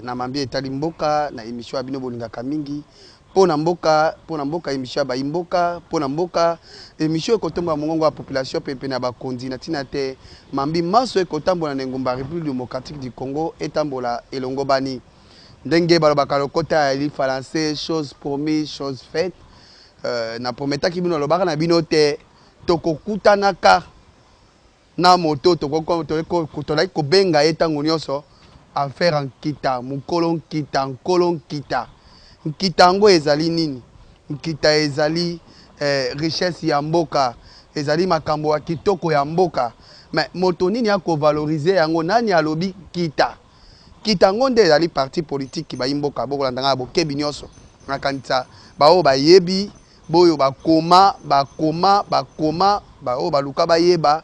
na mambi etali mboka na émission abino bolingaka mingi pona mboka émission ba mboka pona mboka émission ekotomba mongongo ya population pepe na bakondi na tina te mambi maso ekotambola na ngomba République démocratique du Congo etambola elongo bani ndenge balobaka lokota ya li français chose promise chose faite na prometaki bino lobaka na bino te tokokutanaka na moto tozali kobenga ye ntango nyonso affaire nkita mokolo nkita nkolo nkita nkita yango ezali nini nkita ezali richesse ya mboka ezali makambo ya kitoko ya mboka mais moto nini akovalorize yango nani alobi kita kita yango nde ezali parti politique bayi mboka bokolandanga bokebi nyonso nakanisa baoyo bayebi boyo bakoma baoyo baluka bayeba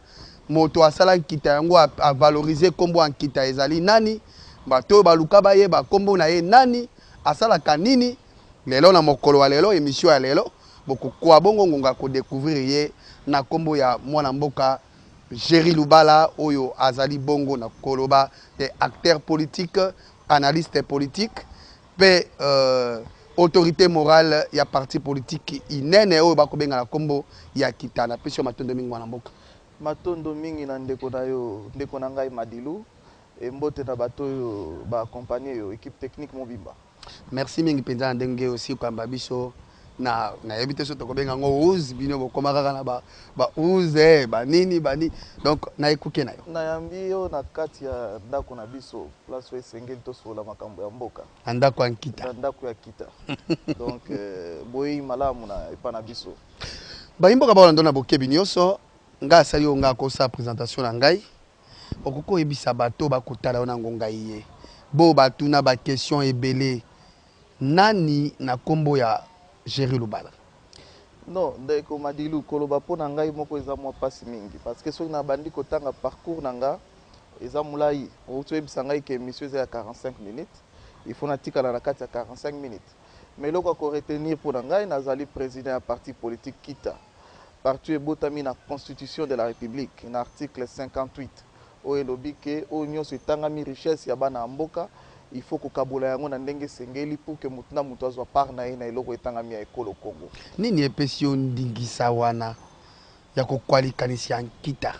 moto asala nkita yango avalorize kombo ya nkita ezali nani bato baluka bayeba kombo na ye nani asalaka nini lelo na mokolo wa lelo émission ya lelo bokokwa bongo ngonga ko découvrir ye na kombo ya mwana mboka Jerry Lubala oyo azali bongo na koloba des acteurs politiques analystes politiques pe autorité morale ya parti politique inene oyo bakobenga na kombo ya kitana pesio matondo mingi mwana mboka matondo mingi na ndeko na yo ndeko na ngai Madilu mbote na bato ba accompagner yo équipe technique Mobimba. Merci mingi penza na ndenge aussi kwamba biso na yebite so tokobenga ngo uzi bino bokoma kaka na ba uze ba nini donc na ekuke na yo na yambi yo na kati ya ndako na biso place esengeli to sola makambo ya mboka ndako ankita ndako ya kita donc boyi malamu na epa na biso ba mboka ba ndona bokebi nyonso nga sali yo nga ko sa présentation na ngai okoko ebisa bato bakotala na ngonga iye bo batuna ba question ebele nani na kombo ya Jerry Lubala non ndeko Madilu koloba pona ngai moko eza mwa pasi mingi parce que soki na bandi kotanga parcours nanga eza mulai oto ebisa ngai ke émission eza ya 45 minutes il faut natikala na kati ya 45 minutes mais loko ko retenir pona ngai nazali président ya parti politique Kita parti ebotami na constitution de la République na article 58 oyo elobi ke oyo nyonso etangami richesse ya bana mboka il faut kokabola yango na ndenge sengeli pour que mutuna mutu azwa part na ye na eloko etangami ya ekolo Congo nini epesi yo ndingisa wana ya kokwalikanisi ya nkita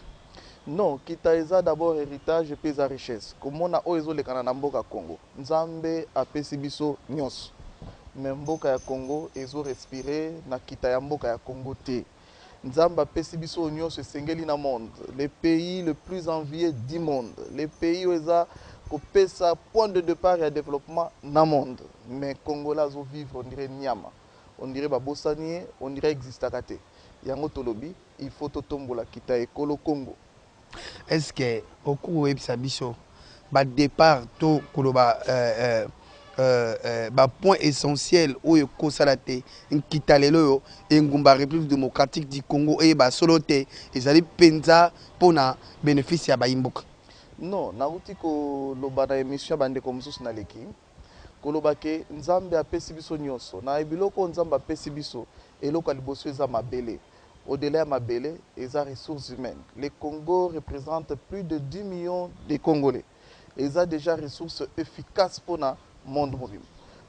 non kita eza d'abord héritage pe eza richesse komona oyo ezolekana na mboka Congo nzambe apesi biso nyonso mais mboka ya Congo ezorespire na kita ya mboka ya Congo te nzambe apesi biso nyonso esengeli na monde le pays le plus envié du monde le pays où eza kopesa point de départ et développement na monde mais Congolais zo vivre on dirait nyama on dirait babosanie on dirait existaka te yango tolobi il faut totombola kita ekolo Congo est-ce que oku ebisa biso ba départ to koloba ba point essentiel oyo kosala te nkita lelo yo engumba République démocratique du Congo e ba solo te ezali penza pona bénéfice ya baimboka non nauti ko loba na émission bande comme mosusu na leki koloba ke nzambe apesi biso nyonso na ebiloko nzambe apesi biso eloko ya liboso eza mabele au-delà ya mabele eza ressources humaines le Congo représente plus de 10 millions de Congolais eza déjà ressources efficaces pona monde mobimba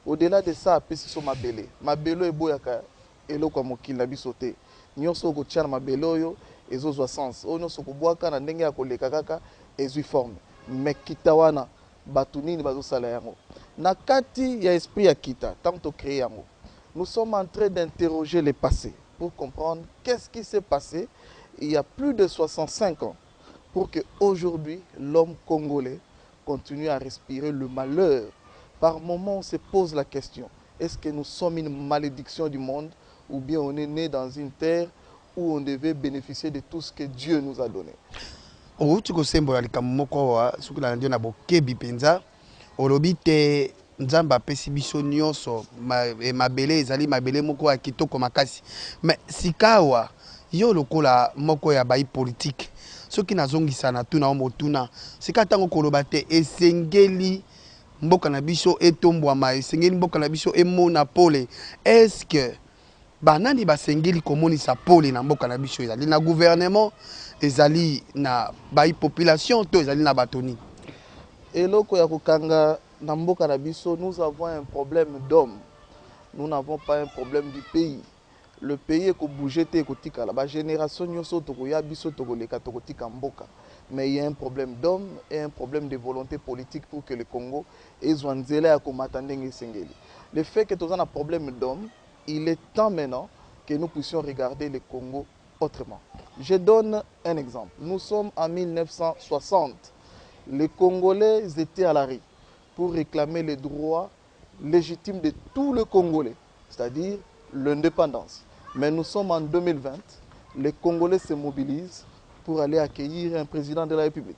au-delà de ça apesi so mabele mabelo eboyaka eloko ya mokili na biso te nyonso okotia na mabele oyo ezozwa sens oyo nyonso kobwaka na ndenge ya koleka kaka ezwi forme mais kita wana bato nini bazosala yango na kati ya esprit ya kita tant to créer yango nous sommes en train d'interroger le passé pour comprendre qu'est-ce qui s'est passé il y a plus de 65 ans pour que aujourd'hui l'homme congolais continue à respirer le malheur. Par moment, on se pose la question, est-ce que nous sommes une malédiction du monde ou bien on est né dans une terre où on devait bénéficier de tout ce que Dieu nous a donné? Outi ko sembo alika moko wa sukula ndio na bokebi penza olobi te nzamba pesi biso nyonso mabele ezali mabele moko ya kitoko makasi mais sikawa yo lokola moko ya bayi politique soki nazongisa na tuna o motuna sika tango koloba te esengeli mboka na biso etombwama esengeli mboka na biso emona pole est-ce que banani basengeli komonisa pole na mboka na biso ezali na gouvernement ezali na bayi population to ezali na batoni eloko ya kokanga Namboka Nabiso, nous avons un problème d'hommes. Nous n'avons pas un problème du pays. Le pays est bougé, la génération mais il y a un problème d'hommes et un problème de volonté politique pour que le Congo ait le fait que nous avons un problème d'hommes, il est temps maintenant que nous puissions regarder le Congo autrement. Je donne un exemple. Nous sommes en 1960. Les Congolais étaient à la rue pour réclamer les droits légitimes de tout le Congolais, c'est-à-dire l'indépendance. Mais nous sommes en 2020, les Congolais se mobilisent pour aller accueillir un président de la République.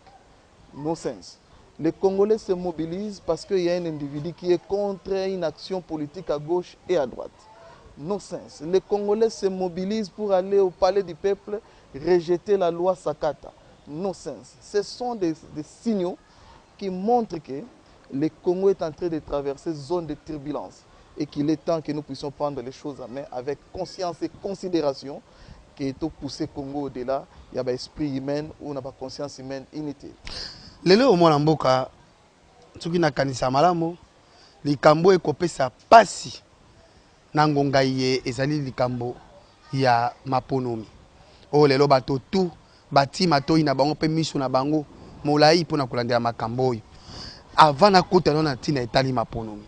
No sense. Les Congolais se mobilisent parce qu'il y a un individu qui est contre une action politique à gauche et à droite. No sense. Les Congolais se mobilisent pour aller au palais du peuple rejeter la loi Sakata. No sense. Ce sont des signaux qui montrent que le Congo est en train de traverser une zone de turbulence et qu'il est temps que nous puissions prendre les choses en main avec conscience et considération que tout pousser Congo au-delà, il y a un esprit humain ou une conscience humaine inutile. Lelo au mwana mboka soki na kanisa malamo likambo ekopesa pasi na ngonga ye ezali likambo ya maponomi. O lelo bato tu batima toyi na bango pe miso na bango molai mpona kolandela makambo oyo. Avant na kota na tina etali maponomi.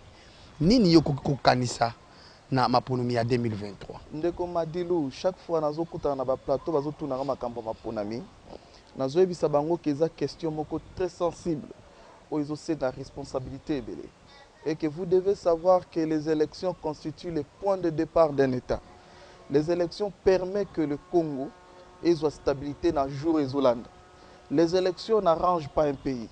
Nini yo kokanisa na maponomi ya 2023? Ndeko Madilu, chaque fois nazo kuta na ba plateau bazo tuna makambo maponomi. Nazo ebisa bango keza question moko très sensible où ils ont la responsabilité et que vous devez savoir que les élections constituent le point de départ d'un État. Les élections permettent que le Congo ait une stabilité dans le jour et Zolanda. Les élections n'arrangent pas un pays,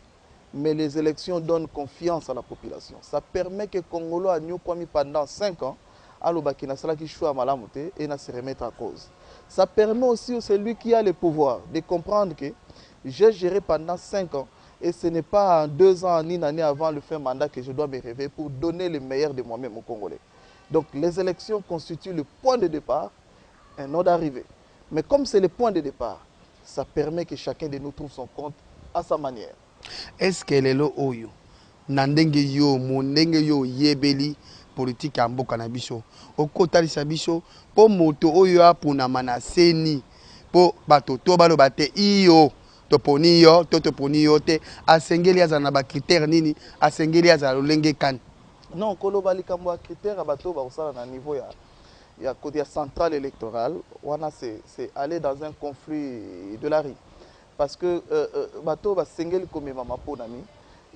mais les élections donnent confiance à la population. Ça permet que le Congolais a mis pendant 5 ans à l'Obakina qui choisit Malamote et à se remettre en cause. Ça permet aussi à celui qui a le pouvoir de comprendre que j'ai géré pendant 5 ans et ce n'est pas en 2 ans ni une année avant le fin mandat que je dois me réveiller pour donner le meilleur de moi-même aux Congolais. Donc les élections constituent le point de départ, un ordre d'arrivée. Mais comme c'est le point de départ, ça permet que chacun de nous trouve son compte à sa manière. Est-ce que lelo oyo nandenge yo mondenge yo yebeli politique ya mboka na biso okotalisa biso po moto oyo apuna manaseni po bato to baloba te iyo toponi yo to toponi yo te asengeli azala na ba critère nini asengeli azala lolenge kani? Non, koloba likambo ya critère bato ba osala na niveau ya côté central électoral, c'est aller dans un conflit de la rue. Parce que bato ba sengeli komema maponami,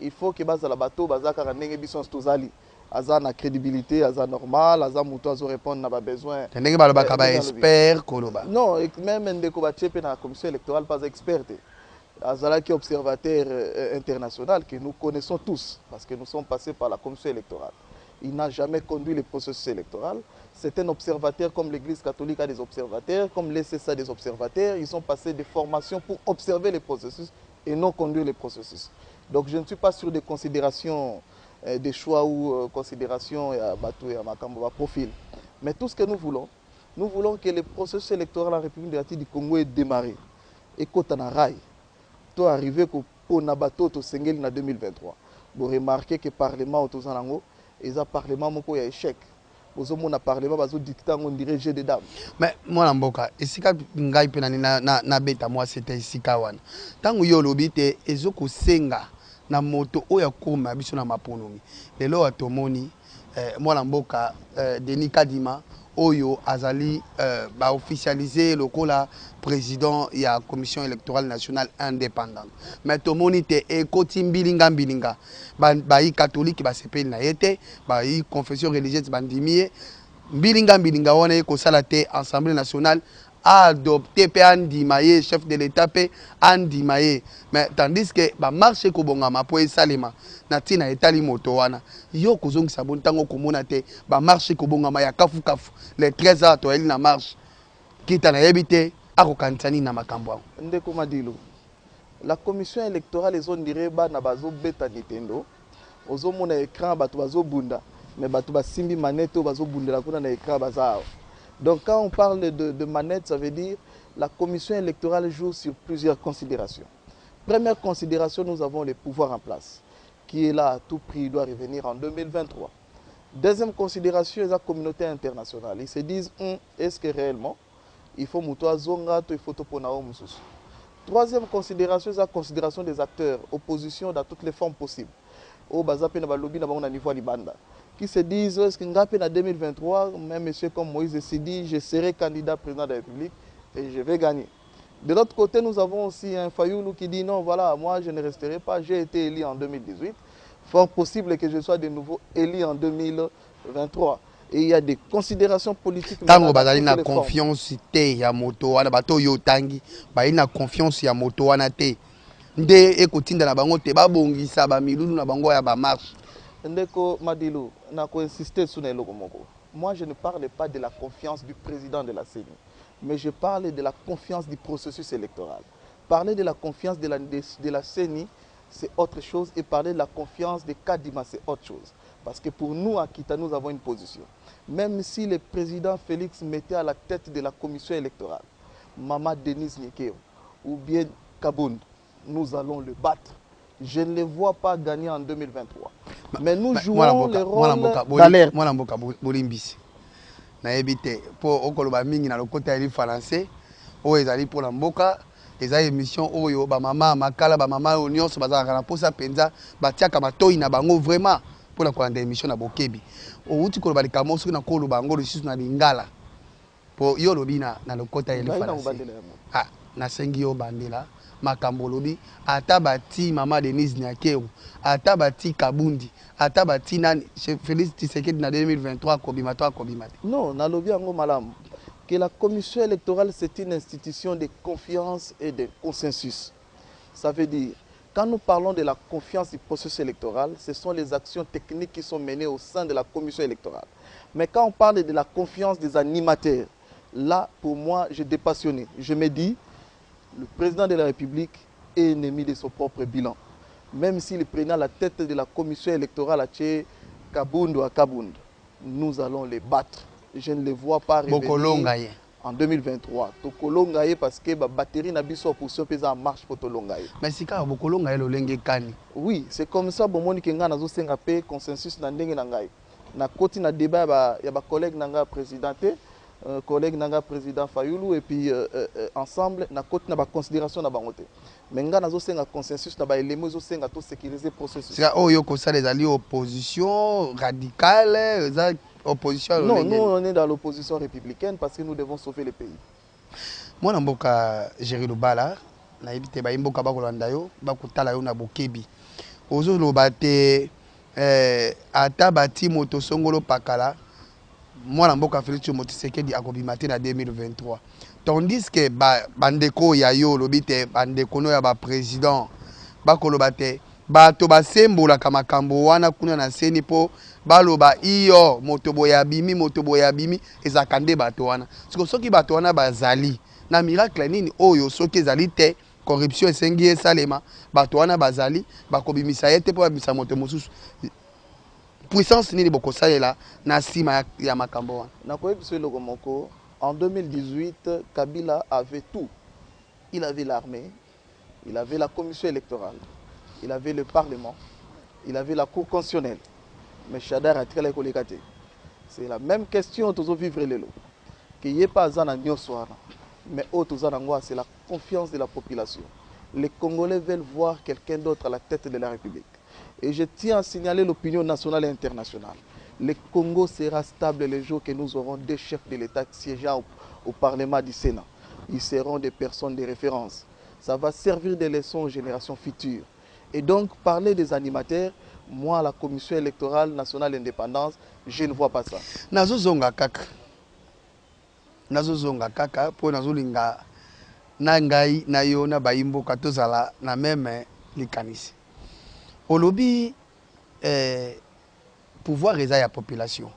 il faut que bazala bato bazaka ndenge biso tozali aza na crédibilité, aza normal, aza muto azo répondre na ba besoin. Ndenge balobaka ba expert koloba. Non, même ndeko ba tchepe na commission électorale pas expert. Azala qui est observateur international que nous connaissons tous parce que nous sommes passés par la commission électorale. Il n'a jamais conduit le processus électoral. C'est un observateur comme l'Église catholique a des observateurs, comme l'ESSA a des observateurs. Ils ont passé des formations pour observer les processus et non conduire les processus. Donc je ne suis pas sur des considérations des choix ou considérations à Batou et à Makambo, à profil. Mais tout ce que nous voulons que le processus électoral en République démocratique du Congo ait démarré. Et Kotana Rai, tout arrivé pour Nabato au Sengel en 2023. Vous remarquez que le Parlement au Tozanango, et le Parlement moko ya échec. Vous avez un Parlement qui dicté on dirait jeu de dames. Mais moi mboka, esika ngai pe na beta moi c'était esika wana. Tangu yo lobite ezoko senga na moto oya koma biso na maponomi. Lelo atomoni moi mboka Denis Kadima oyo azali ba officialiser lokola président ya commission électorale nationale indépendante. Mais tomoni te ekoti mbilinga ba yi catholique ba sepeli na yete ba yi confession religieuse bandimie mbilinga wana ko sala te assemblée nationale adopté pe andimaye chef de l'état pe andimaye. Mais tandis que ba marché ko bongama po esalema na tina etali moto wana yo kozongisa bon tango komona te ba marché ko bongama ya kafu les 13 ans to eli na marche kita na yebite akokanisani na makambo. Ndeko Madilu, la commission électorale ils ont dirait ba na bazo beta Nintendo ozo mona écran bato bazo bunda mais bato ba simbi manette bazo bundela kuna na écran bazao. Donc quand on parle de manette, ça veut dire la commission électorale joue sur plusieurs considérations. Première considération, nous avons les pouvoirs en place. qui est là à tout prix, doit revenir en 2023. Deuxième considération, la communauté internationale. Ils se disent, est-ce que réellement, il faut moutoua zonga, il faut toponao mususu. Troisième considération, c'est la considération des acteurs, opposition dans toutes les formes possibles. Au Bazape na balobi na bango na niveau libanda. Qui se disent, est-ce qu'en 2023, même monsieur comme Moïse s'est dit, je serai candidat président de la République et je vais gagner. De l'autre côté, nous avons aussi un Fayoulou qui dit, non, voilà, moi je ne resterai pas, j'ai été élu en 2018. Fort possible que je sois de nouveau élu en 2023. Et il y a des considérations politiques. Tango bazali na confiance te ya moto wana bato yo tangi bazali na confiance ya moto wana te nde ekotinda na bango te babongisa ba milulu na bango ya ba marche. Ndeko Madilu na ko insister sur na eloko moko. Moi je ne parle pas de la confiance du président de la CENI, mais je parle de la confiance du processus électoral. Parler de la confiance de la CENI, c'est autre chose, et parler de la confiance des Kadima, c'est autre chose. Parce que pour nous, à Kita, nous avons une position. Même si le président Félix mettait à la tête de la commission électorale, Mama Denise Nikeo ou bien Kabound, nous allons le battre. Je ne le vois pas gagner en 2023. Mais nous jouons le rôle d'alerte. Moi, je suis Bolimbisi. Je suis pour le français, pour la mboka. Eza émission oyo ba mama makala ba mama nyonso bazaka na posa penza batiaka matoi na bango vraiment pour la kolanda émission na bokebi outi ko balika moso na kolo bango lisusu na lingala po yo lobi na lokota ele fala ah na sengi yo bandela makambo lobi ata bati mama Denise Nyakeo ata bati Kabundi ata bati nani Félix Tshisekedi na 2023 kobima to akobima non na lobi yango malamu que la commission électorale, c'est une institution de confiance et de consensus. Ça veut dire, quand nous parlons de la confiance du processus électoral, ce sont les actions techniques qui sont menées au sein de la commission électorale. Mais quand on parle de la confiance des animateurs, là, pour moi, j'ai dépassionné. Je me dis, le président de la République est ennemi de son propre bilan. Même s'il prenait la tête de la commission électorale à Tché, Kabound ou à Kabound, nous allons les battre. Je ne les vois pas revenir en 2023. Tokolongaye parce que la batterie n'a pas position en marche pour Tolongaye. Mais c'est quand Bokolongaye le lenge kani. Oui, c'est comme ça bon moni kenga nazo senga pe consensus na ndenge na ngai. Na koti na débat ya ba collègue nanga présidenté, collègue nanga président Fayoulou et puis ensemble na koti na ba considération na bangote. Mais nga nazo senga consensus na ba éléments zo senga to sécuriser processus. C'est oyo ko ça les alliés opposition radicale, opposition. Non, nous on est dans l'opposition républicaine parce que nous devons sauver le pays. Moi na mboka Géry Lubala na yebite ba mboka ba kolanda yo ba kutala yo na bokebi. Ozo lobate ata bati moto songolo pakala moi na mboka Félix Tshisekedi akobimate na 2023. Tandis que bandeko ya yo lobite bandeko no ya ba président ba kolobate bato basembola kama makambo wana kuna na seni po baloba iyo moto boya bimi ezakande bato wana soki bato wana bazali na miracle nini oyo soki ezali te corruption esengi esalema bato wana bazali bakobimisa ye te po babimisa moto mosusu puissance nini bokosalela na sima ya makambo wana nakoyebisa eloko moko. En 2018, Kabila avait tout. Il avait l'armée, il avait la commission électorale, il avait le Parlement, il avait la Cour constitutionnelle. Mais Chadar a très les. C'est la même question que vivre les lots. Qu'il n'y ait pas un soir, mais c'est la confiance de la population. Les Congolais veulent voir quelqu'un d'autre à la tête de la République. Et je tiens à signaler l'opinion nationale et internationale. Le Congo sera stable le jour que nous aurons des chefs de l'État siégeant au Parlement du Sénat. Ils seront des personnes de référence. Ça va servir de leçon aux générations futures. Et donc, parler des animateurs, moi, la Commission électorale nationale indépendance, je ne vois pas ça. Nazozonga kaka po nazolinga na ngai na yo na baimbo katozala na meme likanisi. Olobi pouvoir eza ya population.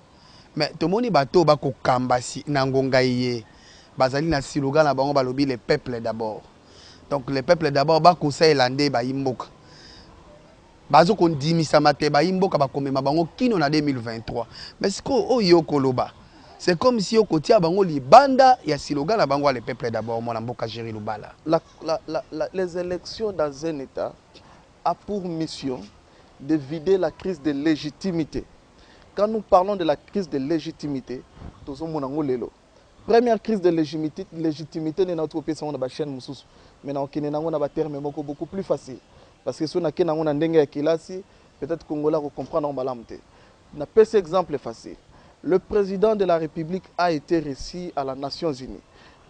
Mais tout le monde bato ba ko kambasi na ngonga ye. Bazali na siloga na bango balobi le peuple d'abord. Donc le peuple d'abord ba ko sa elande ba imboka. Bazo ko ndimisa mate ba imboka ba komema bango kino na 2023. Mais siko oyo koloba. C'est comme si au côté bango libanda ya siloga na bango le peuple d'abord mon mboka Géry Lubala. Les élections dans un état a pour mission de vider la crise de légitimité. Quand nous parlons de la crise de légitimité, première crise de légitimité de notre pays, c'est la chaîne Moussous. Mais on a un terme beaucoup plus facile. Parce que si on a un dengue peut-être que Congolais comprendre un petit exemple facile. Le président de la République a été reçu à las Nations Unies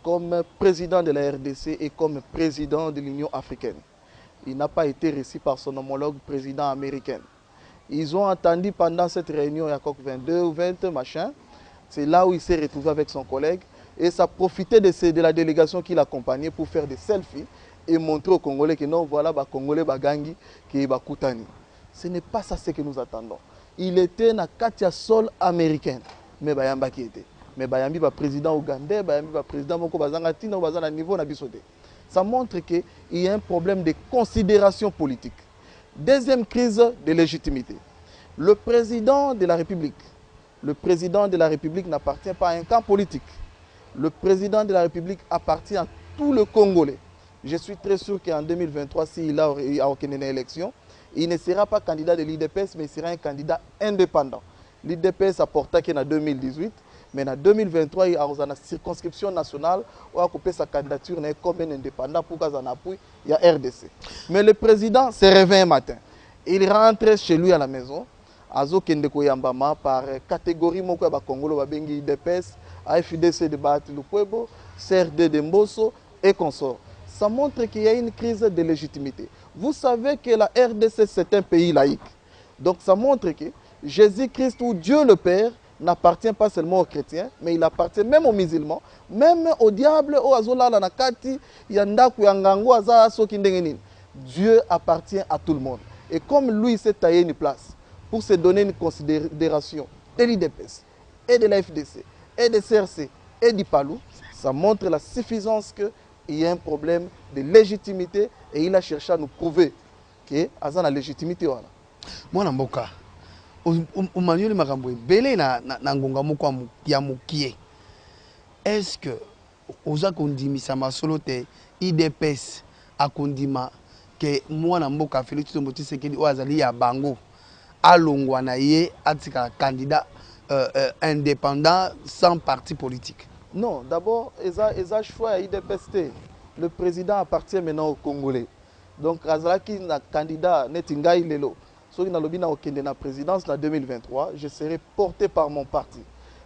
comme président de la RDC et comme président de l'Union africaine. Il n'a pas été reçu par son homologue président américain. Ils ont attendu pendant cette réunion, il y a 22 ou 20 machin. C'est là où il s'est retrouvé avec son collègue. Et ça profitait de la délégation qui l'accompagnait pour faire des selfies et montrer aux Congolais que non, voilà, les Congolais bagangi qui est Koutani. Ce n'est pas ça ce que nous attendons. Il était dans Katia sol américaine. Mais Bayamba qui était. Mais Bayambi va président ougandais, Bayambi va président Moko Bazangatina, Bazana niveau na bisode. Ça montre qu'il y a un problème de considération politique. Deuxième crise de légitimité. Le président de la République n'appartient pas à un camp politique. Le président de la République appartient à tout le Congolais. Je suis très sûr qu'en 2023, s'il a une élection, il ne sera pas candidat de l'IDPS, mais il sera un candidat indépendant. L'IDPS a porté en 2018, mais en 2023, il y a une circonscription nationale où il a coupé sa candidature comme un indépendant pour qu'il appui, il y a RDC. Mais le président se réveille un matin. Il rentre chez lui à la maison. Azo Kendeko Yambama par catégorie moko ba Congolo ba bengi IDPS, AFDC de Bahati Lukwebo, CRD de Mbosso et consorts. Ça montre qu'il y a une crise de légitimité. Vous savez que la RDC c'est un pays laïque. Donc ça montre que Jésus-Christ ou Dieu le Père n'appartient pas seulement aux chrétiens, mais il appartient même aux musulmans, même au diable, au azola la nakati, yandaku yangango aza soki ndengenin. Dieu appartient à tout le monde. Et comme lui s'est taillé une place pour se donner une considération de l'IDPS et de la FDC et de CRC et du PALU, ça montre la suffisance qu'il y a un problème de légitimité et il a cherché à nous prouver qu'il y a une légitimité. Moi, Namboka, au manuel Marambo, belé na ngonga moko ya mukie. Est-ce que oza kondimi sama solo te IDPS akondima que moi Namboka Félix Tshisekedi Sekedi oazali ya bango alongwa na ye atika candidat indépendant sans parti politique? Non, d'abord, ils ont choisi à IDPS. Le président appartient maintenant aux Congolais. Donc, Azalaki na candidat Netingaï Lelo. Si je suis dans la présidence en 2023, je serai porté par mon parti.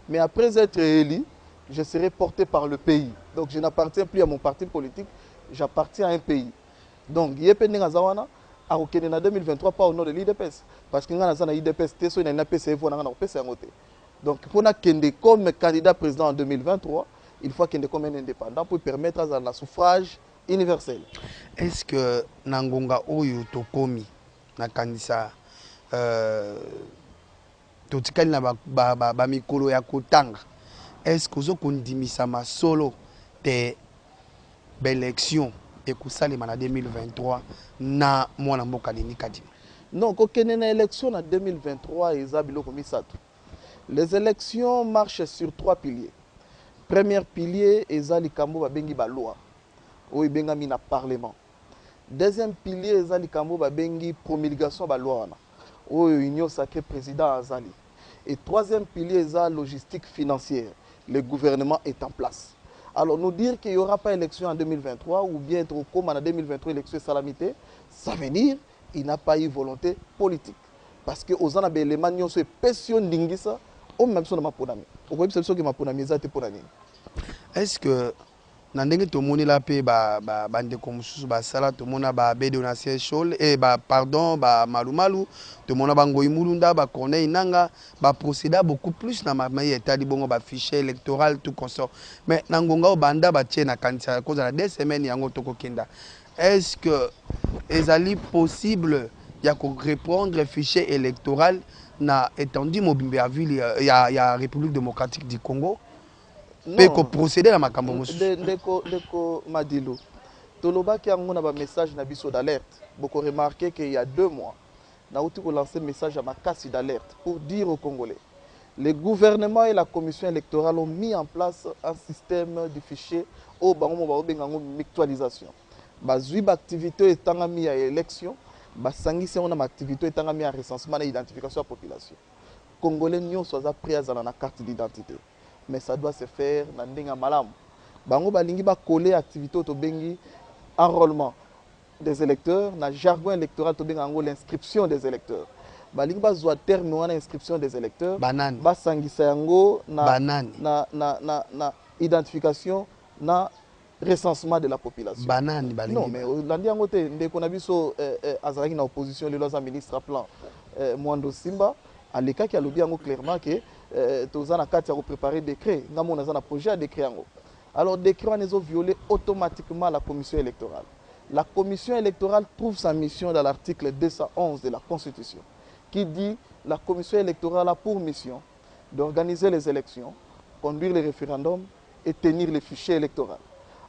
Mais après être élu, je serai porté par le pays. Donc je n'appartiens plus à mon parti politique, j'appartiens à un pays. Donc, Yepending Azawana a en 2023 pas au nom de l'IDPS. Parce que nous avons l'IDPS, nous avons PCF, nous avons PCF. Donc, pour nous comme candidat président en 2023, il faut qu'il y ait comme un indépendant pour permettre à la suffrage universel. Est-ce que Nangonga Oyo Tokomi na kanisa totikali na ba mikolo ya kotanga, est-ce que vous kondimisa masolo te l'élection et kosalema na 2023 na mwana mboka lini kadi? Non, kokene na élection en 2023 ezabilo komisatu. Les élections marchent sur 3 piliers. Premier pilier ezali kambo ba bengi ba loi. Oyo bengami na parlement. Deuxième pilier ezali kambo ba bengi promulgation ba loi wana. Oyo union sacré président azali. Et troisième pilier ezali logistique financière. Le gouvernement est en place. Alors nous dire qu'il n'y aura pas élection en 2023 ou bien trop comme en 2023 élection salamité, ça veut dire qu'il n'a pas eu volonté politique. Parce que aux années les manions se pression d'ingisa, on même son maponami. On peut se maponami zate ponani. Est-ce que nandenge to moni la pe bande comme sous ba sala to mona ba bedo na siège et pardon malumalu to mona bango imulunda ba Corneille Nanga ba procéder beaucoup plus na ma état di bongo ba fichier électoral tout consort. Mais nangonga o banda ba tie na kanisa cause la 2 semaines yango toko kenda. Est-ce que ezali possible ya ko reprendre le fichier électoral na étendu mobimbe à ville ya République démocratique du Congo? Mais qu'on procéder à ma campagne. Ndeko Madilu. Toloba qui a un message na biso d'alerte. Beaucoup remarqué qu'il y a 2 mois, nous avons lancé un message à ma casse d'alerte pour dire aux Congolais. Le gouvernement et la commission électorale ont mis en place un système de fichiers au actualisation. Bazuib activité étant mis à l'élection, basangisi on a activité etangami ya recensement et identification de la population. Congolais nyonso aza prêt à la carte d'identité. Mais ça doit se faire na ndenga malamu. Bango balingi ba coller activité to bengi enrôlement des électeurs, na jargon électoral to bengi ngo l'inscription des électeurs. Balingi ba zo terme wana inscription des électeurs. Banane. Ba sangisa yango Banane. na identification na recensement de la population. Banane balingi. Non mais landi yango te ndeko na biso azalaki na opposition le loza ministre à plan Mwando Simba aleka ki alobi yango clairement que toza na kati ya préparer décret ngamo na za na projet à décret yango. Alors décret wana ezo violer automatiquement la commission électorale. La commission électorale trouve sa mission dans l'article 211 de la Constitution qui dit la commission électorale a pour mission d'organiser les élections, conduire les référendums et tenir les fichiers électoraux.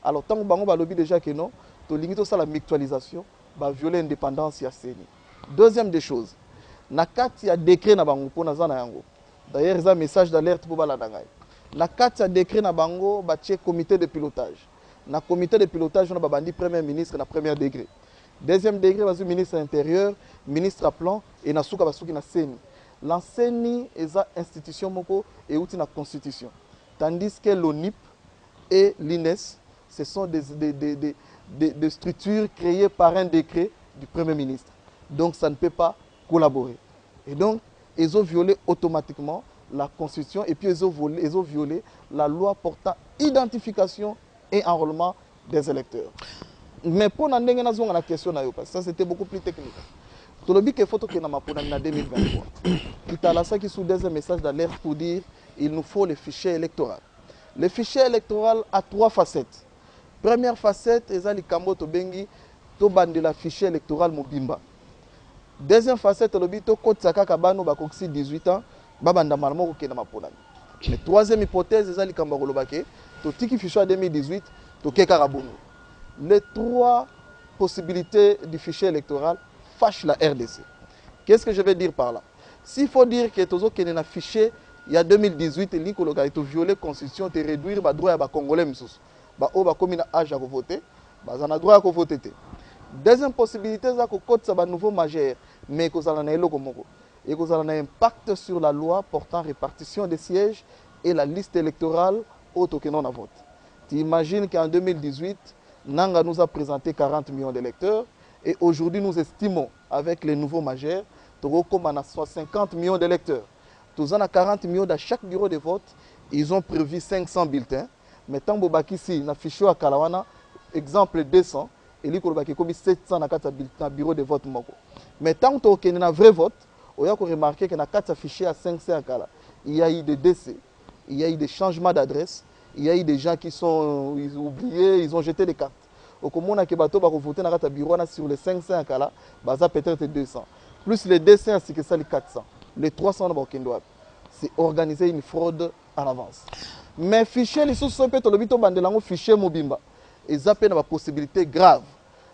Alors tant que bango balobi déjà que non, to limite ça la mutualisation va violer l'indépendance ya CENI. Deuxième des choses, na kati ya décret na bango pona za na yango. D'ailleurs, il y a un message d'alerte pour baladangay. Na kati ya décret na bango ba tie comité de pilotage. Na comité de pilotage on a bandi premier ministre na premier degré. Deuxième degré va ministre intérieur, ministre à plan et na souka basuki na CENI. L'enseigne est une institution moko et outil na constitution. Tandis que l'ONIP et l'INES ce sont des structures créées par un décret du Premier ministre. Donc ça ne peut pas collaborer. Et donc, ils ont violé automatiquement la Constitution et puis ils ont violé la loi portant identification et enrôlement des électeurs. Mais pour la question, ça c'était beaucoup plus technique. Tout le but est photo que nous avons en 2023. Il qui sous des messages d'alerte pour dire qu'il nous faut le fichier électoral. Le fichier électoral a trois facettes. Première facette, c'est le Kambo Tobengi, de la fichier électoral Mobimba. Deuxième facette, c'est le Code Saka Kabano Bakoksi 18 ans, Babanda Malmo Kenama Ponami. Mais troisième hypothèse, c'est le Kambo Golobake, Tiki fichier 2018, Toke Karabono. Les trois possibilités du fichier électoral fâchent la RDC. Qu'est-ce que je vais dire par là? S'il faut dire que Tozo Kenena fichier, il y a 2018, il y a violé la Constitution, de réduire les droits des Congolais. Ils ont âge à voter, ils ont droit à voter. Deuxième possibilité, c'est que le nouveau majeur, mais que ça a un impact sur la loi portant répartition des sièges et la liste électorale au token à vote. Tu imagines qu'en 2018, Nanga nous a présenté 40 millions d'électeurs et aujourd'hui nous estimons avec les nouveaux majeurs, Togo a 50 millions d'électeurs. Tous en a 40 millions dans chaque bureau de vote, ils ont prévu 500 bulletins. Mais tant que ici, na fichier à Kalawana, exemple 200, et lui kolobaki comme 700 na kata bureau de vote moko. Mais tant que na vrai vote, on a remarqué que na kata fichier à 500 à Kala, il y a eu des décès, il y a eu des changements d'adresse, il y a eu des gens qui sont oubliés, ils ont jeté les cartes. Au commun que bato ba voter na kata bureau sur les 500 à Kala, baza peut-être 200. Plus les 200 c'est que ça les 400. Les 300 c'est organiser une fraude en avance. Mais fichier les sous sont peut-être le bito bandelango fichier mobimba. Et ça peut avoir possibilité grave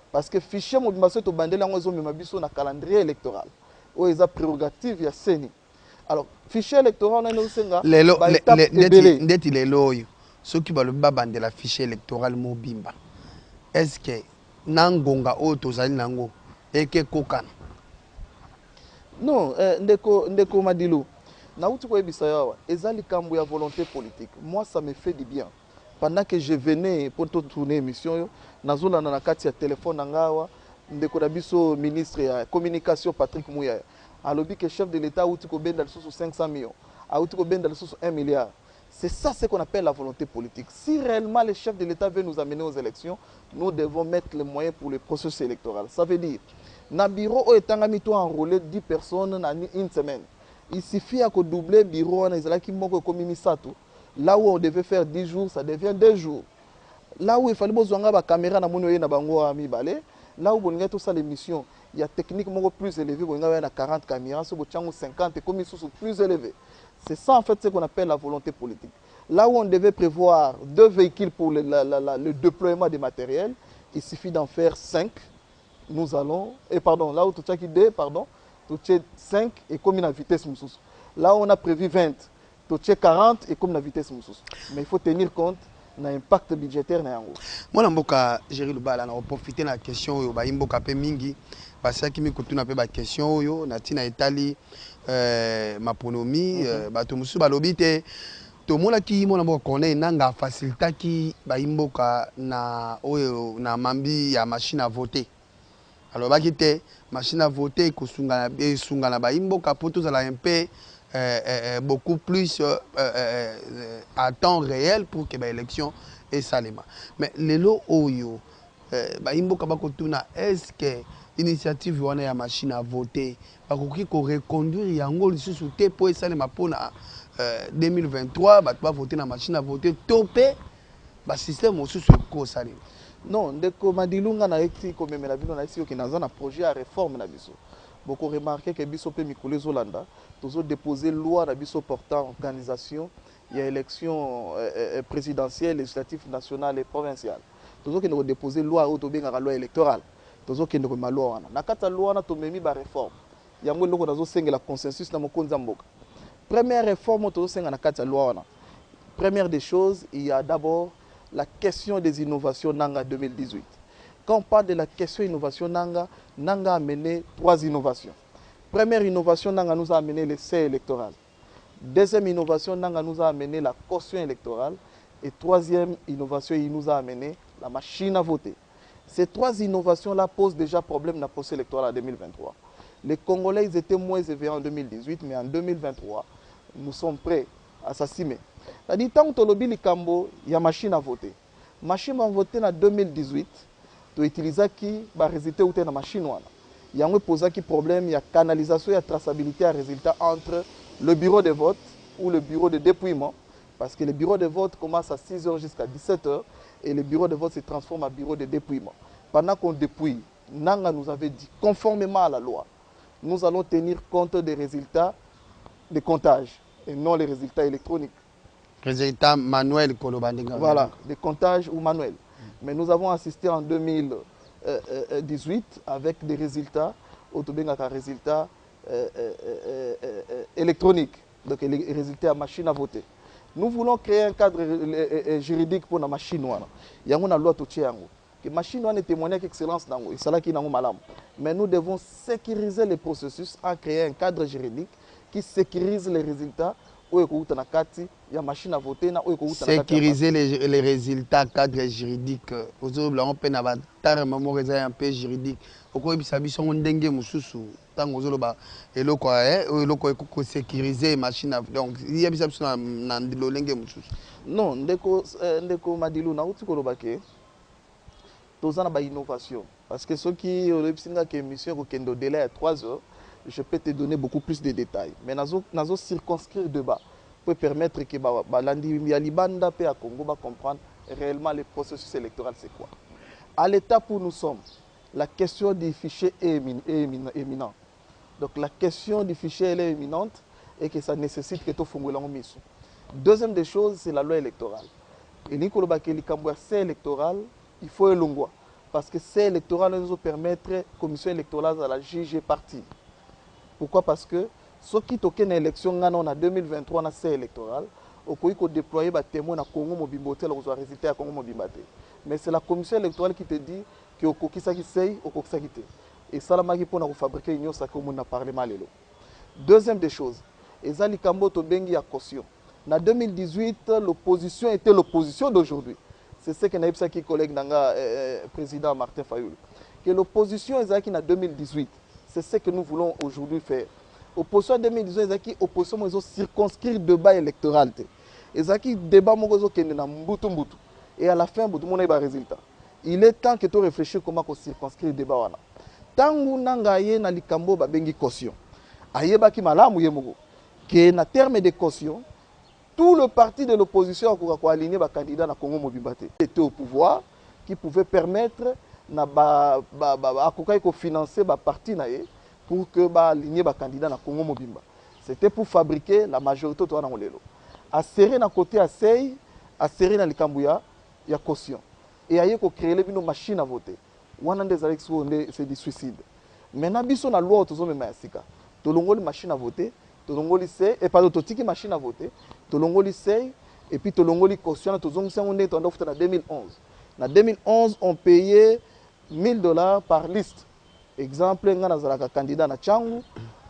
parce que fichier mobimba c'est au bandelango ils ont mis biso na calendrier électoral. Ou ils ont prérogative ya CENI. Alors fichier électoral on a senga lelo ndeti lelo yo ceux qui ba le bandela fichier électoral mobimba. Est-ce que nangonga o tozali nango eke kokana? Non, ndeko Madilu. Naouti ko ebisa yawa, ezali kambo ya volonté politique. Moi ça me fait du bien. Pendant que je venais pour tourner émission, nazola na kati ya téléphone ngawa, ndeko biso ministre ya communication Patrick Mouya. Alobi que chef de l'État outi ko benda sous 500 millions, outi ko benda sous 1 milliard. C'est ça ce qu'on appelle la volonté politique. Si réellement le chef de l'État veut nous amener aux élections, nous devons mettre les moyens pour le processus électoral. Ça veut dire na bureau o etangami to enrôler 10 personnes en une semaine. Il suffit à doubler le bureau, là où on devait faire 10 jours, ça devient 2 jours. Là où il fallait que la caméra là où on a tout ça l'émission, il y a techniquement plus élevé, il y a 40 caméras, 50 et comme ils sont plus élevés. C'est ça en fait ce qu'on appelle la volonté politique. Là où on devait prévoir 2 véhicules pour le déploiement des matériels, il suffit d'en faire 5. Nous allons, et pardon, là où tout ça qui dit, pardon, tout 5 et comme une vitesse moussous. Là on a prévu 20, tout 40 et comme une vitesse moussous. Mais il faut tenir compte de l'impact budgétaire. Moi, je vais profiter de la question de Mboka Mingi. basiaki mikutuna mpe baquestion oyo na ntina etali maponomi bato mosusu balobi te tomonaki mwana mboka Corneille Nangaa afacilitaki bayimboka na oyo na mambi ya machine à voter alobaki te machine à voter esungana bayimboka mpo tozala un peu beaucoup plus à temps réel pour que l'élection est salema. Mais lelo oyo bayimboka bakotuna est-ce que initiative wana ya machine à voter bakoki ko reconduire yango lisusu te po esalema pona 2023 bato ba voter na machine à voter topé ba système mosusu ko salema. Non, ndeko madilunga na eti ko memela bino na eti ki naza na projet à réforme na biso. Beaucoup remarqué que biso pe mikole Zolanda tozo déposer loi na biso portant organisation il y a élection présidentielle, législative, nationale et provinciale. Tozo ki ndeko déposer loi au tobenga loi électorale. Tozo ki ndeko ma loi wana. Na kata loi na to memi ba réforme. Yango ndeko nazo sengela consensus na mokonza mboka. Première réforme tozo senga na kata loi wana. Première des choses, il y a d'abord la question des innovations Nanga 2018. Quand on parle de la question innovation Nanga a amené 3 innovations. Première innovation Nanga nous a amené l'essai électoral. Deuxième innovation Nanga nous a amené la caution électorale. Et troisième innovation, il nous a amené la machine à voter. Ces 3 innovations-là posent déjà problème dans le processus électoral en 2023. Les Congolais ils étaient moins éveillés en 2018, mais en 2023, nous sommes prêts à s'assumer. C'est-à-dire, tant que tu il y a machine à voter. Machine à voter en 2018, tu utilises qui va résulter dans la machine. Il y a un problème, il y a canalisation, il y a traçabilité à résultat entre le bureau de vote ou le bureau de dépouillement. Parce que le bureau de vote commence à 6 h jusqu'à 17 h et le bureau de vote se transforme en bureau de dépouillement. Pendant qu'on dépouille, Nanga nous avait dit, conformément à la loi, nous allons tenir compte des résultats de comptage et non les résultats électroniques. Résultats manuels. Voilà, des comptages ou manuels. Mais nous avons assisté en 2018 avec des résultats, résultats électroniques, donc les résultats à machine à voter. Nous voulons créer un cadre juridique pour la machine. Il y a une loi qui la machine est témoignée d'excellence, mais nous devons sécuriser les processus en créant un cadre juridique qui sécurise les résultats. Sécuriser les résultats cadre juridique. Aujourd'hui, on peut avoir un peu juridique. Sécuriser machine. Donc, il y a non, ndeko madilu na uti kolobake. Tozana ba innovation. Parce que ceux qui ont une émission qui est au délai à 3 heures, je peux te donner beaucoup plus de détails. Mais nous circonscrire le débat pour permettre que Yalibanda et à Congo comprendre réellement le processus électoral c'est quoi. À l'étape où nous sommes, la question du fichier est éminente. Donc la question du fichier elle est éminente et que ça nécessite que tu fasses un mission. Deuxième des choses, c'est la loi électorale. Et c'est électoral, il faut un long parce que c'est électoral nous permettre la commission électorale à la juger parti. Pourquoi? Parce que ceux qui ont une élection en 2023 dans c'est électoral, au pays qu'on déployer des témoins à Congo Mobimboté, là où ont résulté à Congo Mobimboté. Mais c'est la commission électorale qui te dit que au Kokisa qui sait, au Kokisa qui te. Et ça la magi pour fabriquer une ça comme on a parlé mal. Deuxième des choses, Ezali Kambo Tobengi a caution. En 2018, l'opposition était l'opposition d'aujourd'hui. C'est ce que n'a pas qui collègue Nanga président Martin Fayoul. Que l'opposition est en 2018. C'est ce que nous voulons aujourd'hui faire. Opposition 2018, c'est opposition ils ont circonscrit le débat électoral. Et ça qui débat et à la fin vous avez un résultat. Il est temps que tu réfléchis comment circonscrire le débat. Tant que nanga ye na likambo ba bengi caution. Ayeba ki malamu yemoko. Que na terme de caution, tout le parti de l'opposition a aligné les candidats dans Congo Mobimbaté. Était au pouvoir qui pouvait permettre de financer les partis pour que aligner les candidats dans Congo Mobimba. C'était pour fabriquer la majorité de l'Olelo. À serrer dans côté à Sey, à serrer dans les Kambouya, il y a caution. Et il y a créé une machine à voter. C'est du suicide. Maintenant, il y a une loi qui est une machine à voter. Et pas d'autotique machine à voter. Et puis tolongoli caution en 2011. En 2011, on payait $1000 par liste. Exemple, nga nazalaka candidat na Tchangu,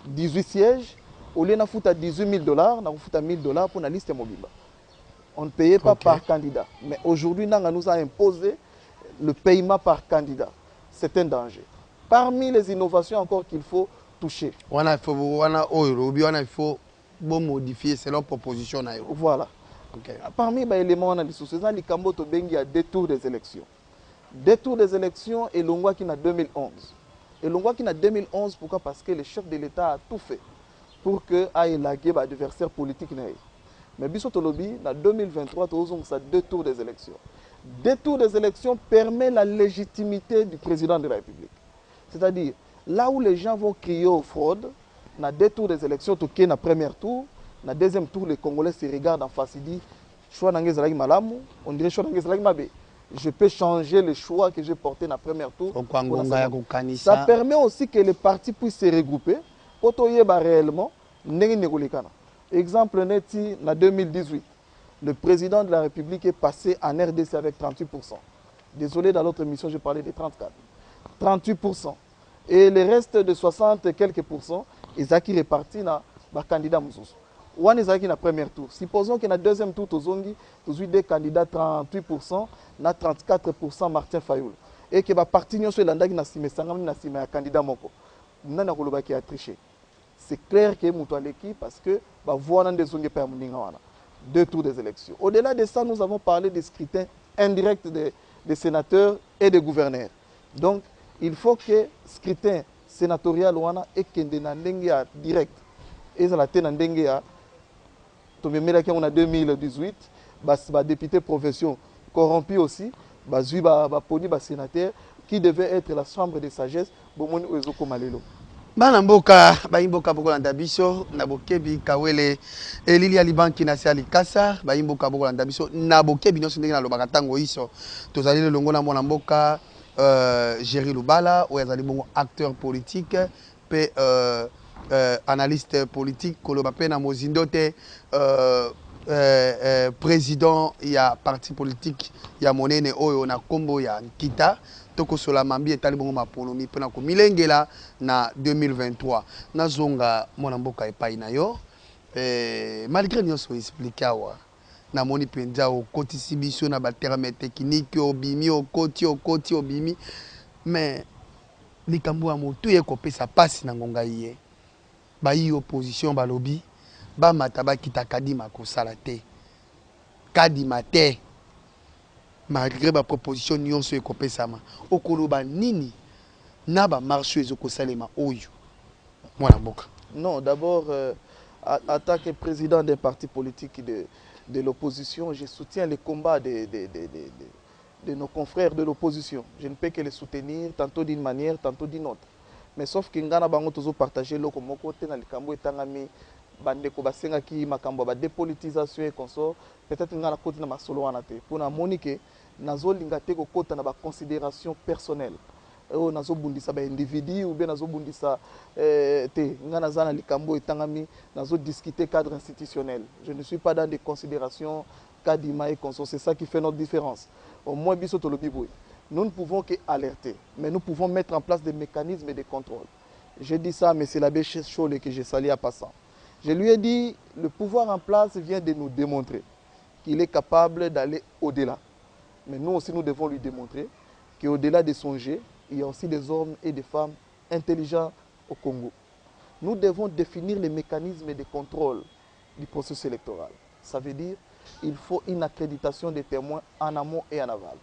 18 sièges, au lieu de foutre à $18,000, on foutre à $1,000 pour la liste mobile. On ne payait pas par candidat. Mais aujourd'hui, Nanga nous a imposé le paiement par candidat. C'est un danger. Parmi les innovations encore qu'il faut toucher. Il faut modifier selon proposition. Voilà. Okay. Parmi les éléments, on a dit il y a deux tours des élections. Deux tours des élections et l'Ongwa qui n'a 2011. Et l'Ongwa qui n'a 2011, pourquoi? Parce que le chef de l'État a tout fait pour que aille élaguer l'adversaire politique. Mais Bissotolobi, en 2023, ça deux tours des élections. Deux tours des élections permet la légitimité du président de la République. C'est-à-dire, là où les gens vont crier aux fraudes, dans deux tours des élections, dans le premier tour, dans le deuxième tour, les Congolais se regardent en face et disent choix n'angezalaki malamu, on dirait choix n'angezalaki mabe. Je peux changer le choix que j'ai porté dans le premier tour. Ça permet aussi que les partis puissent se regrouper pour que réellement exemple neti en 2018, le président de la République est passé en RDC avec 38%. Désolé, dans l'autre émission, je parlais de 34. 38%. Et le reste de 60 et quelques pourcents, ils ont réparti dans le candidat Moussous. Ou ils ont le premier tour. Supposons que dans le deuxième tour, nous avons des candidats 38%, na 34% Martin Fayoul. Et que le parti nous soit l'anda qui n'a pas candidat moko. Nous n'avons pas triché. C'est clair que nous avons l'équipe parce que voilà des deux tours des élections. Au-delà de ça, nous avons parlé des scrutins indirects des sénateurs et des gouverneurs. Donc, il faut que le scrutin sénatorial ait un direct. Et ça a été en 2018, les députés profession corrompus aussi, les sénateurs qui devaient être la chambre de sagesse pour les bana mboka bayimboka bokolanda biso na bokebi kawele elili ya libanki na sia likasa bayimboka bokolanda biso na bokebi nyonso ndenge na lobaka ntango iso tozali lelongo na mwana mboka Géry Lubala oyo azali bongo acteur politique pe analyste politique koloba pe na mozindo te président ya parti politique ya monene oyo na kombo ya Nkita toko sola mambi etali bongo maponomi pena ko milengela na 2023 nazonga mwana mboka epai na yo malgré nyonso expliquer awa na moni penza o kotisi biso na ba terme technique obimi okoti obimi mais likambo ya motu ye kopesa pasi na ngonga ye ba yi opposition balobi ba mataba kitakadima ko sala te kadima te malgré ma proposition nyonso ekopesama okoloba nini na ba marche ezoko salema oyo mwana mboka. Non, d'abord en tant que président d'un parti politique de l'opposition, je soutiens les combats de nos confrères de l'opposition. Je ne peux que les soutenir tantôt d'une manière, tantôt d'une autre. Mais sauf que ngana bango tozo partager loko moko te na likambo etangami bandeko basenga ki makambo ba dépolitisation et consort peut-être ngana koti na masolo wana te pour na monique nazo linga te ko kota na ba considération personnelle o nazo bundisa ba individu ou bien nazo bundisa te ngana zana likambo etangami nazo discuter cadre institutionnel. Je ne suis pas dans des considérations kadima et consort, c'est ça qui fait notre différence. Au moins biso to lobi boy. Nous ne pouvons qu'alerter, mais nous pouvons mettre en place des mécanismes de contrôle. J'ai dit ça à M. l'abbé Chole que j'ai sali à passant. Je lui ai dit, le pouvoir en place vient de nous démontrer qu'il est capable d'aller au-delà. Mais nous aussi, nous devons lui démontrer qu'au-delà de son jet, il y a aussi des hommes et des femmes intelligents au Congo. Nous devons définir les mécanismes de contrôle du processus électoral. Ça veut dire qu'il faut une accréditation des témoins en amont et en aval.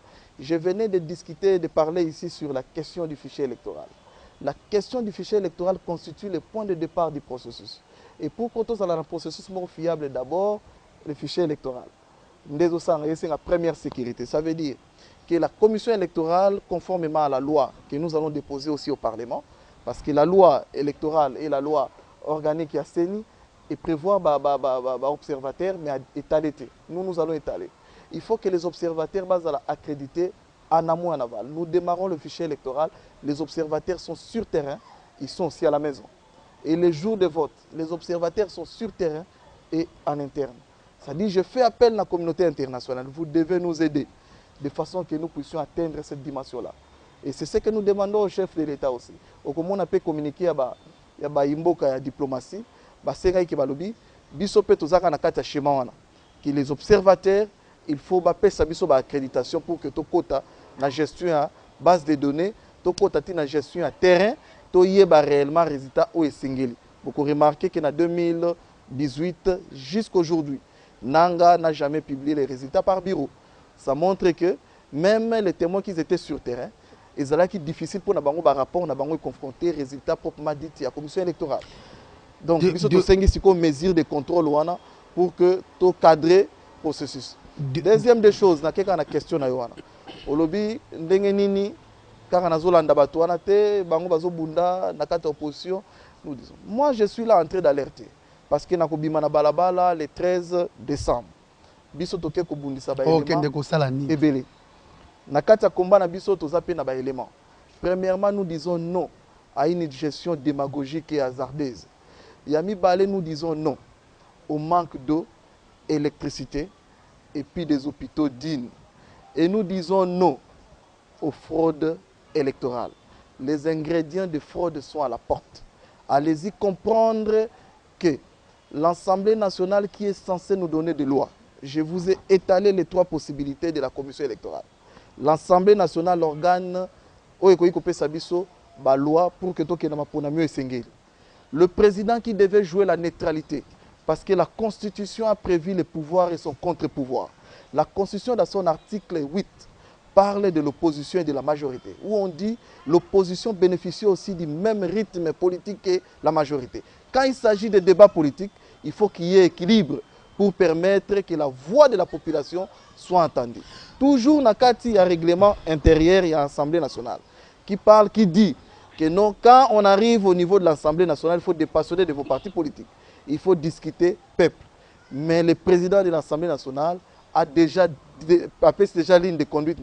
Je venais de discuter, de parler ici sur la question du fichier électoral. La question du fichier électoral constitue le point de départ du processus. Et pour qu'on ait un processus moins fiable, d'abord, le fichier électoral. C'est la première sécurité. Ça veut dire que la commission électorale, conformément à la loi que nous allons déposer aussi au Parlement, parce que la loi électorale et la loi organique a CENI, et prévoir observateurs, mais étaler. Nous allons étaler. Il faut que les observateurs soient accrédités en amont et en aval. Nous démarrons le fichier électoral, les observateurs sont sur terrain, ils sont aussi à la maison. Et les jours de vote, les observateurs sont sur terrain et en interne. Ça dit, je fais appel à la communauté internationale, vous devez nous aider de façon que nous puissions atteindre cette dimension-là. Et c'est ce que nous demandons au chef de l'État aussi. Au comment on peut communiquer à ba imboka ya diplomatie, ba senga ki balobi, biso pe tozaka na kati ya schéma wana. Que les observateurs, il faut ba pesa biso ba accréditation pour que to kota na gestion à base de données, to kota ti na gestion à terrain, to yeba réellement résultat au esengeli. Vous remarquez que en 2018 jusqu'aujourd'hui, Nanga n'a jamais publié les résultats par bureau. Ça montre que même les témoins qui étaient sur terrain, ils allaient être difficile pour nous rapport, nous confronter résultats proprement dit à la commission électorale. Donc, il faut une mesure de contrôle pour que tout cadrer le processus. Deuxième des choses, na keka na question na yoana. Olobi ndenge nini kaka nazolanda bato wana te bango bazobunda na kati opposition, nous disons. Moi je suis là en train d'alerter parce que nakobima na balabala le 13 décembre. Biso toke ko bundisa ba élément. Okende ko sala ni. Ebele. Na kati ya combat na biso toza pe na ba élément. Premièrement, nous disons non à une gestion démagogique et hasardeuse. Yami Balé, nous disons non au manque d'eau, électricité et puis des hôpitaux dignes. Et nous disons non aux fraudes électorales. Les ingrédients de fraude sont à la porte. Allez-y comprendre que l'Assemblée nationale qui est censée nous donner des lois, je vous ai étalé les 3 possibilités de la commission électorale. L'Assemblée nationale, l'organe, loi pour que le président qui devait jouer la neutralité, parce que la Constitution a prévu les pouvoirs et son contre-pouvoir. La Constitution, dans son article 8, parle de l'opposition et de la majorité, où on dit l'opposition bénéficie aussi du même rythme politique que la majorité. Quand il s'agit de débats politiques, il faut qu'il y ait équilibre pour permettre que la voix de la population soit entendue. Toujours dans il y a un règlement intérieur et l'Assemblée nationale qui parle, qui dit que non, quand on arrive au niveau de l'Assemblée nationale, il faut dépassionner de vos partis politiques. Il faut discuter peuple. Mais le président de l'Assemblée nationale a déjà ligne de conduite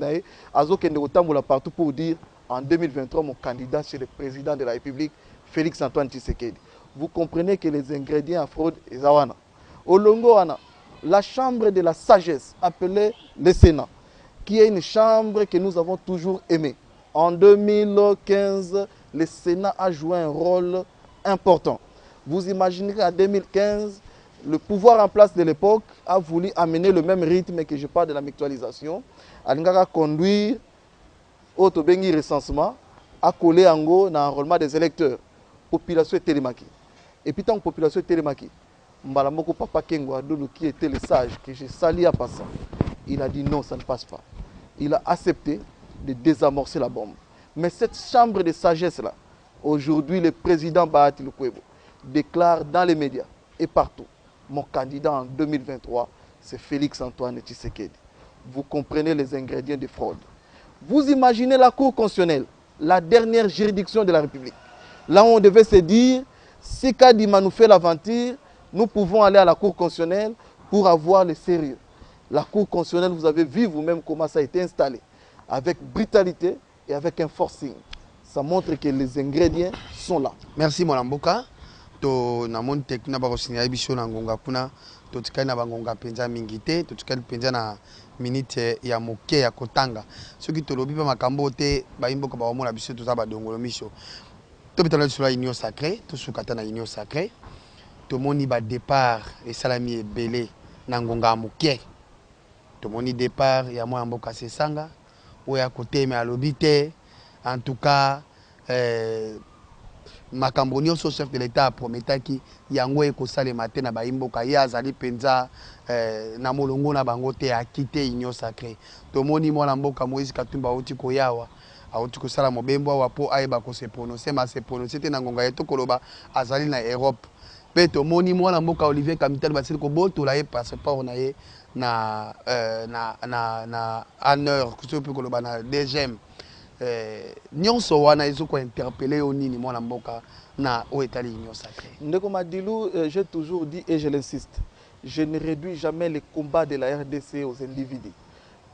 partout pour dire en 2023 mon candidat chez le président de la République, Félix Antoine Tshisekedi. Vous comprenez que les ingrédients à fraude est Zawana. Au Longo, la chambre de la sagesse appelée le Sénat, qui est une chambre que nous avons toujours aimée. En 2015, le Sénat a joué un rôle important. Vous imaginez qu'en 2015, le pouvoir en place de l'époque a voulu amener le même rythme que je parle de la mutualisation. Il conduire au Tobengi recensement, à coller en go dans l'enrôlement des électeurs. Population télémaki. Et puis tant que population télémaki, Mbalamoko Papa Kengo qui était le sage que j'ai sali à passant, il a dit non, ça ne passe pas. Il a accepté de désamorcer la bombe. Mais cette chambre de sagesse-là, aujourd'hui le président Bahati Lukwebo déclare dans les médias et partout, mon candidat en 2023, c'est Félix Antoine Tshisekedi. Vous comprenez les ingrédients de fraude. Vous imaginez la Cour constitutionnelle, la dernière juridiction de la République. Là où on devait se dire, si Kadima nous fait l'aventure, nous pouvons aller à la Cour constitutionnelle pour avoir le sérieux. La Cour constitutionnelle, vous avez vu vous-même comment ça a été installé. Avec brutalité et avec un forcing. Ça montre que les ingrédients sont là. Merci Molamboka. To na mon tekuna ba kosinya biso na ngonga kuna to tikali na bangonga penza mingite to tikali penza na minute ya moke ya kotanga soki to lobi pa makambo te ba imboka ba omona biso to za ba dongolo miso to bitana sur la union sacrée to sukata na union sacrée to moni ba départ et salami ebele na ngonga moke to moni départ ya mo mboka sesanga o ya kote me alobi te en tout cas makambo nyonso chef de l'État prometaki yango ekosalema te na baimboka ye azali penza na molongo na bango te akite union sacrée tomoni mwana mboka Moïse Katumba auti koyawa auti kosala mobembo awa po ayeba ko se prononcer ma se prononcer te na ngonga yeto koloba azali na Europe pe tomoni mwana mboka Olivier Kamitali basili ko botola ye passeport na ye na honneur kusope koloba na DGM nyonso wana ezoko interpeller au nini mwana mboka na o etali union sacrée. Ndeko Madilou, j'ai toujours dit et je l'insiste, je ne réduis jamais les combats de la RDC aux individus.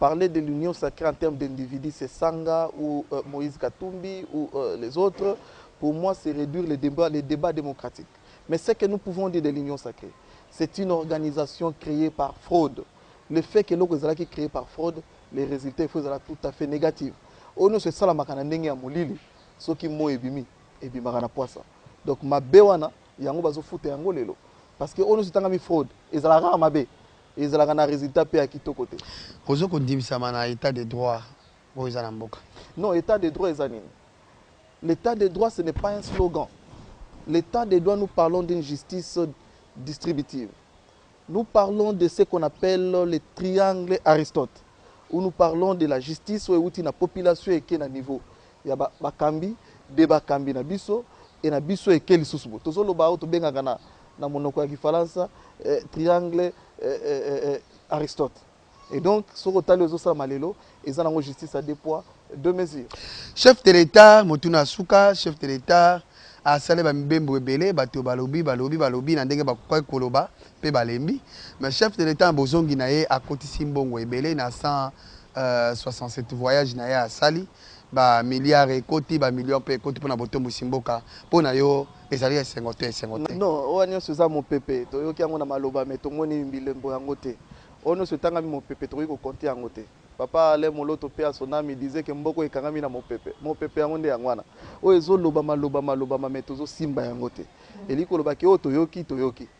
Parler de l'union sacrée en termes d'individus, c'est Sanga ou Moïse Katumbi ou les autres. Pour moi, c'est réduire les débats démocratiques. Mais ce que nous pouvons dire de l'union sacrée, c'est une organisation créée par fraude. Le fait que l'organisation est créée par fraude, les résultats sont tout à fait négatifs. ono se sala makana ndenge ya molili soki mo ebimi ebimaka na poisa donc mabe wana yango bazofuta yango lelo parce que ono se tangami fraude ezalaka kaka mabe ezalaka na résultat pe ya kitoko te ozo kondimisama na état de droit oyo eza na mboka non état de droit eza nini l'état de droit ce n'est pas un slogan l'état de droit nous parlons d'une justice distributive nous parlons de ce qu'on appelle le triangle Aristote où nous parlons de la justice où il y a une population qui est à niveau il y a bakambi de bakambi na biso et na biso et quel sousubo tozo lo ba auto benga na monoko ya kifaransa triangle Aristote et donc ce rotale zo sa malelo eza na justice à deux poids deux mesures chef de l'état Motuna Suka chef de l'état a salé ba mbembo ebele bato balobi na ndenge bakoka koloba pe balembi mais chef de l'état bozongi na ye akotisi mbongo ebele na 167 voyages na ye asali ba milliards ekoti ba millions pe ekoti pona botombo simboka pona yo ezali esengo te non oanyo seza mo pepe to yo kiango na maloba mais to moni mbilembo yango te ono se tanga mi mo pepe to ko compter yango te papa ale moloto pe a son ami disait que mboko ekangami na mo pepe yango nde yangwana o ezo loba maloba mameto zo simba yango te eliko loba ke o toyoki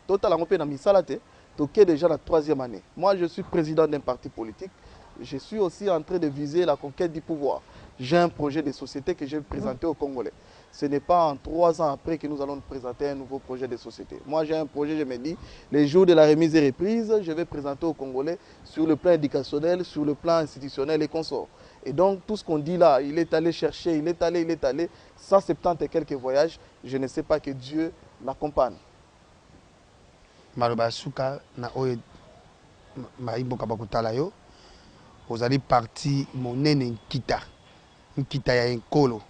totala ngo pe na misala te to ke déjà la 3e année moi je suis président d'un parti politique je suis aussi en train de viser la conquête du pouvoir j'ai un projet de société que je vais présenter aux Congolais ce n'est pas en 3 ans après que nous allons présenter un nouveau projet de société. Moi, j'ai un projet, je me dis, les jours de la remise et reprise, je vais présenter aux Congolais sur le plan éducationnel, sur le plan institutionnel et consorts. Et donc, tout ce qu'on dit là, il est allé chercher, il est allé, 170 et quelques voyages, je ne sais pas que Dieu l'accompagne. Maloba Suka, na oye, maïboka bakutala yo, vous allez partir monene nkita ya enkolo.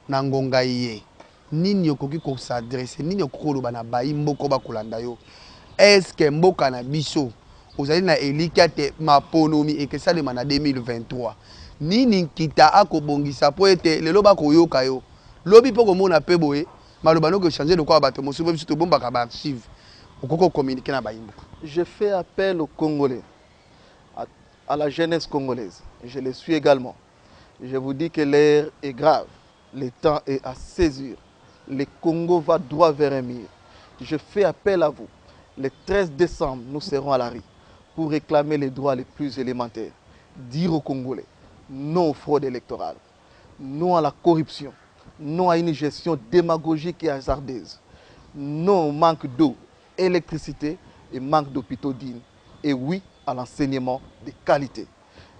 Nangonga ye nini okoki ko s'adresser nini okolo bana bayi mboko bakolanda yo est-ce que mboka na biso ozali na elika te maponomi ekesalema na 2023 nini nkita akobongisa po ete lelo bakoyoka yo lobi po komona pe boye maloba no ko changer de quoi bato mosubo biso to bombaka ba archive okoko communiquer na bayi mboka. Je fais appel aux Congolais à la jeunesse congolaise je le suis également je vous dis que l'heure est grave. Le temps est à saisir. Le Congo va droit vers un mur. Je fais appel à vous. Le 13 décembre, nous serons à la rue pour réclamer les droits les plus élémentaires. Dire aux Congolais non aux fraudes électorales, non à la corruption, non à une gestion démagogique et hasardeuse, non au manque d'eau, électricité et manque d'hôpitaux dignes. Et oui à l'enseignement de qualité.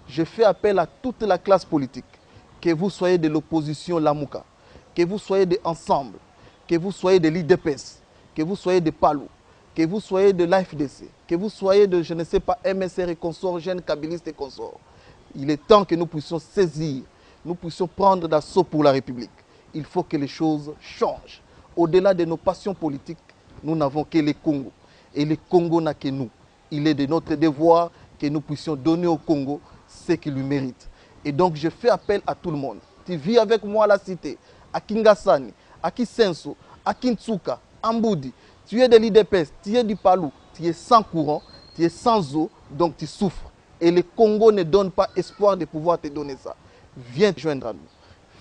Je fais appel à toute la classe politique. Que vous soyez de l'opposition Lamouka, que vous soyez de Ensemble, que vous soyez de l'IDPS, que vous soyez de Palou, que vous soyez de l'AFDC, que vous soyez de, je ne sais pas, MSR et consorts, jeunes kabylistes et consorts. Il est temps que nous puissions saisir, nous puissions prendre d'assaut pour la République. Il faut que les choses changent. Au-delà de nos passions politiques, nous n'avons que le Congo. Et le Congo n'a que nous. Il est de notre devoir que nous puissions donner au Congo ce qu'il lui mérite. Et donc, je fais appel à tout le monde. Tu vis avec moi à la cité, à Kingasani, à Kisenso, à Kintsuka, à Mboudi. Tu es de l'IDPS, tu es du Palou, tu es sans courant, tu es sans eau, donc tu souffres. Et le Congo ne donne pas espoir de pouvoir te donner ça. Viens te joindre à nous.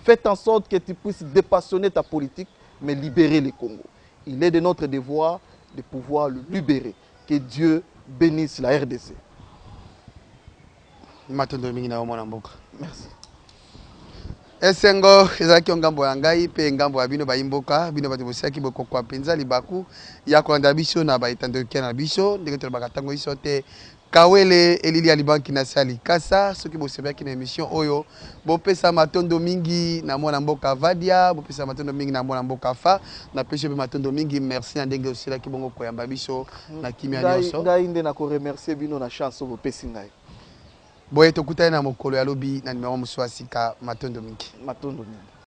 Faites en sorte que tu puisses dépassionner ta politique, mais libérer le Congo. Il est de notre devoir de pouvoir le libérer. Que Dieu bénisse la RDC. Merci. Esengo ezaki ngambo ya ngai pe ngambo ya bino bayimboka bino bato bosiaki bokokwa penza libaku ya kolanda biso na baitando na biso ndenge tolobaka tango iso te kawele elili ya libanki na sali kasa soki bosebaki na émission oyo bopesa matondo mingi na mwana mboka Vadia bopesa matondo mingi na mwana mboka Fa na pese pe matondo mingi merci na ndenge osilaki bongo koyamba biso na kimia nyonso ngai nde na ko remercier bino na chance bopesi ngai. Boye tokutana na mokolo ya lobi na numéro mosusu asika matondo mingi. Matondo mingi.